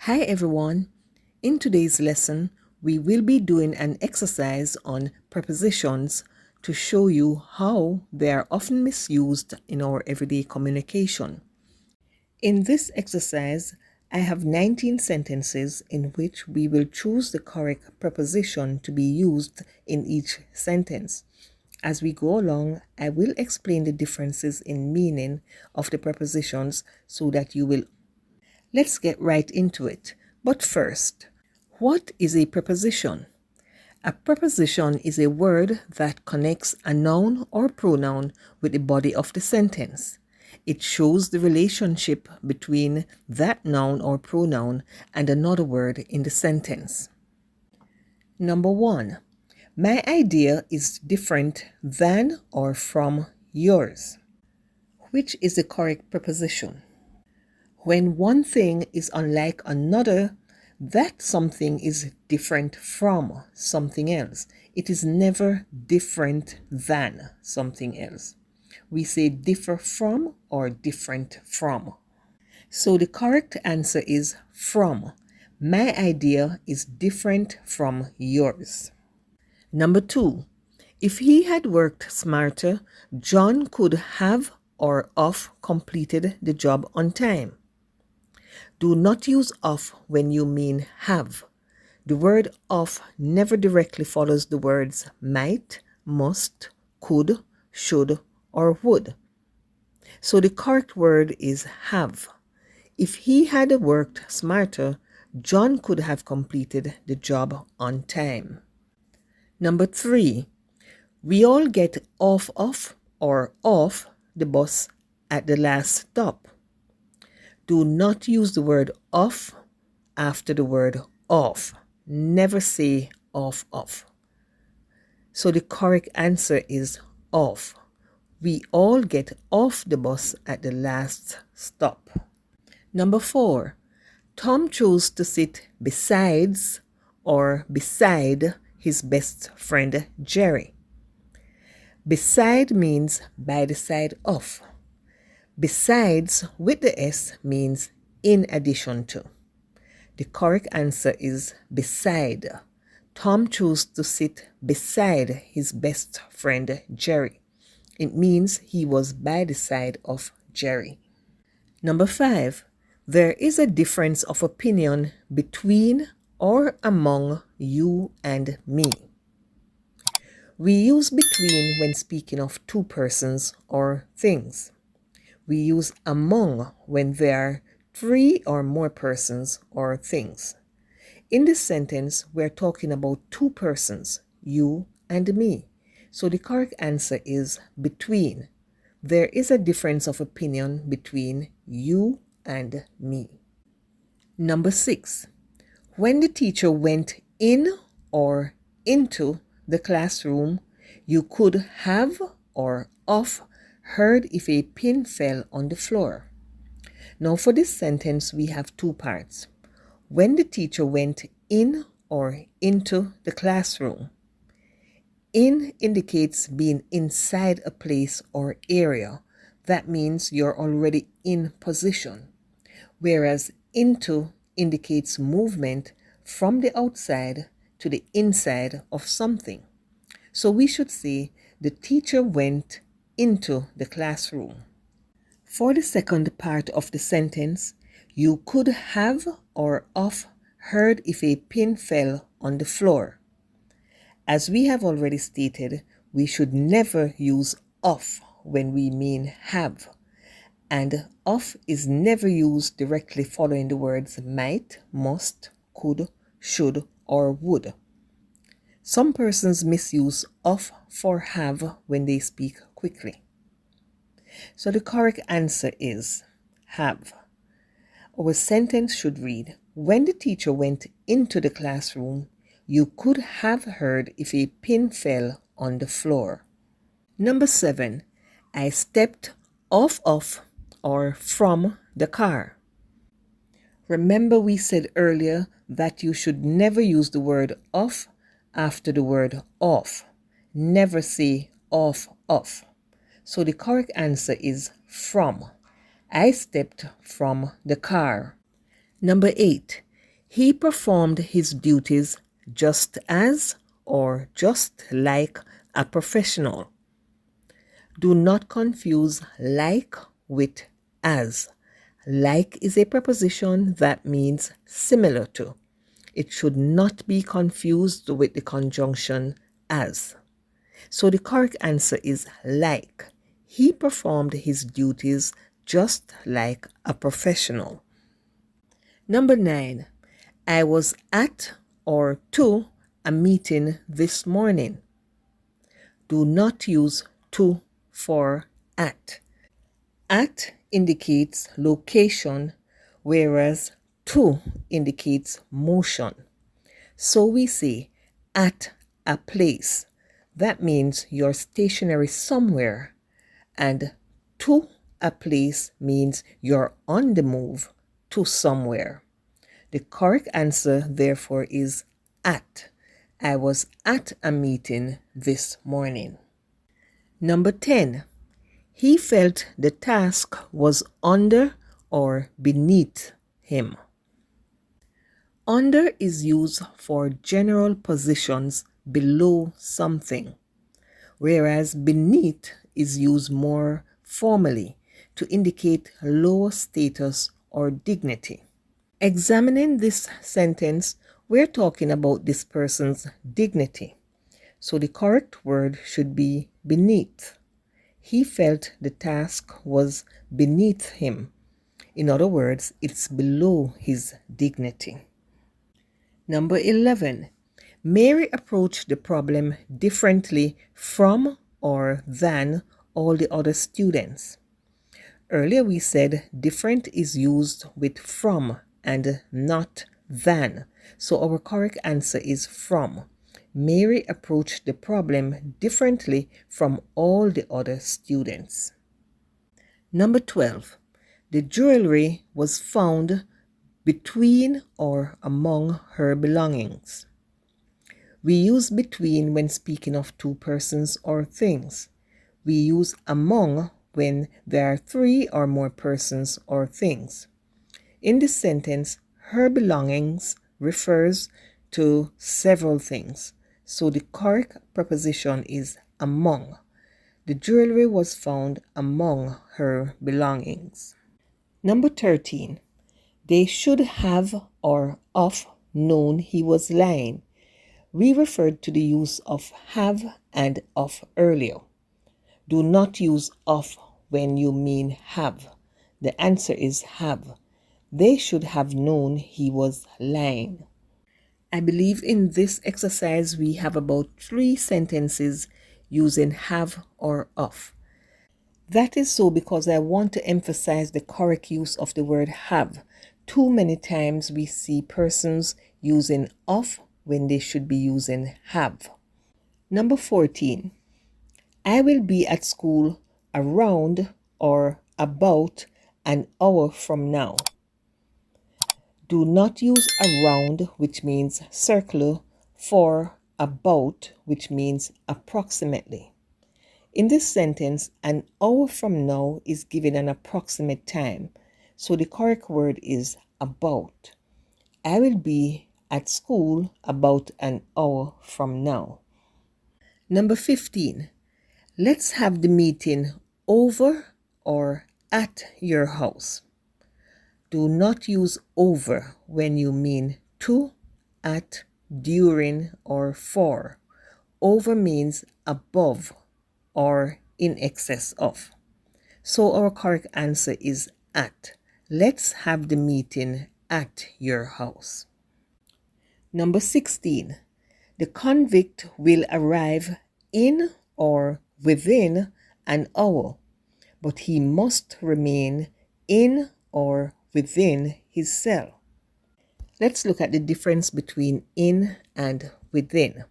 Hi everyone. In today's lesson, we will be doing an exercise on prepositions to show you how they are often misused in our everyday communication. In this exercise, I have 19 sentences in which we will choose the correct preposition to be used in each sentence. As we go along, I will explain the differences in meaning of the prepositions so that you will. Let's get right into it. But first, what is a preposition? A preposition is a word that connects a noun or pronoun with the body of the sentence. It shows the relationship between that noun or pronoun and another word in the sentence. Number 1. My idea is different than or from yours. Which is the correct preposition? When one thing is unlike another, that something is different from something else. It is never different than something else. We say differ from or different from. So the correct answer is from. My idea is different from yours. Number 2. If he had worked smarter, John could have or of completed the job on time. Do not use of when you mean have. The word of never directly follows the words might, must, could, should, or would. So the correct word is have. If he had worked smarter, John could have completed the job on time. Number 3. We all get off of or off the bus at the last stop. Do not use the word off after the word off. Never say off. So the correct answer is off. We all get off the bus at the last stop. Number 4. Tom chose to sit besides or beside his best friend Jerry. Beside means by the side of. Besides with the S means in addition to. The correct answer is beside. Tom chose to sit beside his best friend Jerry. It means he was by the side of Jerry. Number 5. There is a difference of opinion between or among you and me. We use between when speaking of two persons or things. We use among when there are three or more persons or things. In this sentence, we're talking about two persons, you and me. So the correct answer is between. There is a difference of opinion between you and me. Number 6. When the teacher went in or into the classroom, you could have or of heard if a pin fell on the floor. Now for this sentence, we have two parts. When the teacher went in or into the classroom. In indicates being inside a place or area. That means you're already in position. Whereas into indicates movement from the outside to the inside of something. So we should say the teacher went into the classroom. For the second part of the sentence, you could have or of heard if a pin fell on the floor. As we have already stated, we should never use of when we mean have. And of is never used directly following the words might, must, could, should, or would. Some persons misuse of for have when they speak quickly. So the correct answer is have. Our sentence should read, when the teacher went into the classroom, you could have heard if a pin fell on the floor. Number 7. I stepped off of or from the car. Remember we said earlier that you should never use the word of after the word off. Never say off. So the correct answer is from. I stepped from the car. Number 8. He performed his duties just as or just like a professional. Do not confuse like with as. Like is a preposition that means similar to. It should not be confused with the conjunction as. So the correct answer is like. He performed his duties just like a professional. Number 9. I was at or to a meeting this morning. Do not use to for at. At indicates location, whereas to indicates motion. So we say at a place. That means you're stationary somewhere, and to a place means you're on the move to somewhere. The correct answer, therefore, is at. I was at a meeting this morning. Number 10. He felt the task was under or beneath him. Under is used for general positions below something, whereas beneath is used more formally to indicate lower status or dignity. Examining this sentence, we're talking about this person's dignity. So the correct word should be beneath. He felt the task was beneath him. In other words, it's below his dignity. Number 11. Mary approached the problem differently from or than all the other students. Earlier we said different is used with from and not than. So our correct answer is from. Mary approached the problem differently from all the other students. Number 12. The jewelry was found between or among her belongings. We use between when speaking of two persons or things. We use among when there are three or more persons or things. In this sentence, her belongings refers to several things. So the correct preposition is among. The jewelry was found among her belongings. Number 13. They should have or of known he was lying. We referred to the use of have and of earlier. Do not use of when you mean have. The answer is have. They should have known he was lying. I believe in this exercise we have about 3 sentences using have or of. That is so because I want to emphasize the correct use of the word have. Too many times we see persons using of when they should be using have. Number 14. I will be at school around or about an hour from now. Do not use around, which means circular, for about, which means approximately. In this sentence, an hour from now is given an approximate time, so the correct word is about. I will be at school about an hour from now. Number 15. Let's have the meeting over or at your house. Do not use over when you mean to, at, during, or for. Over means above or in excess of. So our correct answer is at. Let's have the meeting at your house. Number 16. The convict will arrive in or within an hour, but he must remain in or within his cell. Let's look at the difference between in and within.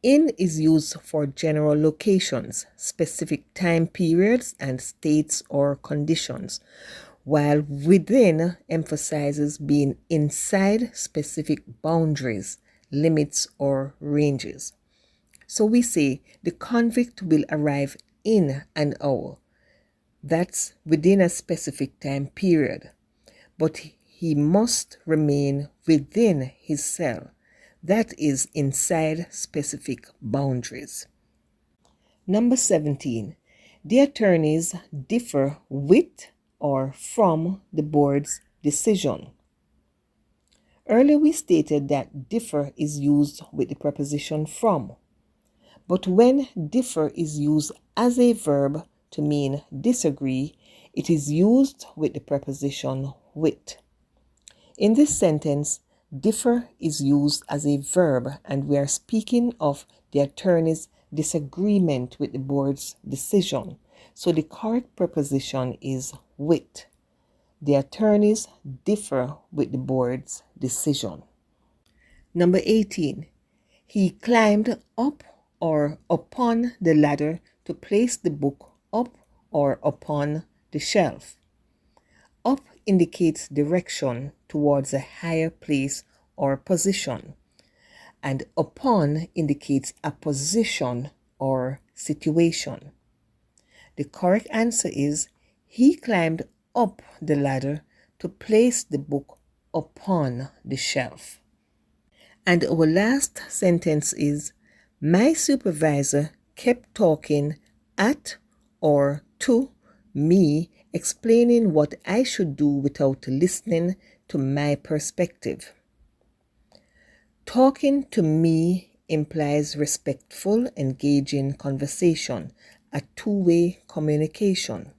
In is used for general locations, specific time periods, and states or conditions, while within emphasizes being inside specific boundaries, limits, or ranges. So we say the convict will arrive in an hour. That's within a specific time period. But he must remain within his cell, that is, inside specific boundaries. Number 17. The attorneys differ with or from the board's decision. Earlier we stated that differ is used with the preposition from, but when differ is used as a verb to mean disagree, it is used with the preposition with. In this sentence, differ is used as a verb, and we are speaking of the attorney's disagreement with the board's decision. So the correct preposition is with. The attorneys differ with the board's decision. Number 18. He climbed up or upon the ladder to place the book up or upon the shelf. Up indicates direction towards a higher place or position, and upon indicates a position or situation. The correct answer is he climbed up the ladder to place the book upon the shelf. And our last sentence is, my supervisor kept talking at or to me, explaining what I should do without listening to my perspective. Talking to me implies respectful, engaging conversation, a two-way communication.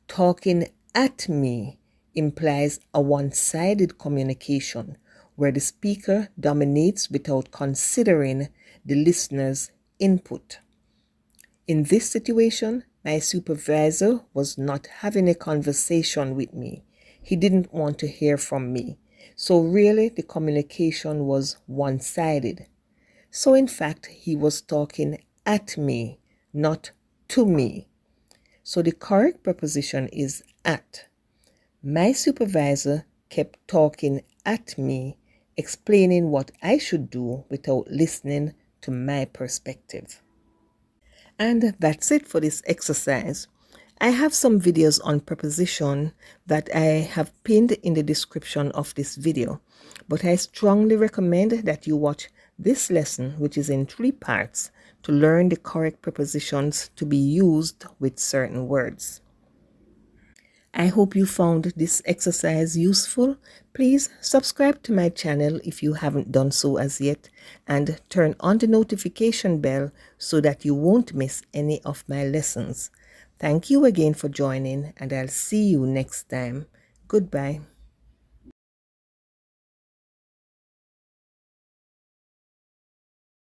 Talking at me implies a one-sided communication where the speaker dominates without considering the listener's input. In this situation, my supervisor was not having a conversation with me. He didn't want to hear from me. So really, the communication was one-sided. So in fact, he was talking at me, not to me. So the correct preposition is at. My supervisor kept talking at me, explaining what I should do without listening to my perspective. And that's it for this exercise. I have some videos on preposition that I have pinned in the description of this video, but I strongly recommend that you watch this lesson, which is in 3 parts, to learn the correct prepositions to be used with certain words. I hope you found this exercise useful. Please subscribe to my channel if you haven't done so as yet, and turn on the notification bell so that you won't miss any of my lessons. Thank you again for joining, and I'll see you next time. Goodbye.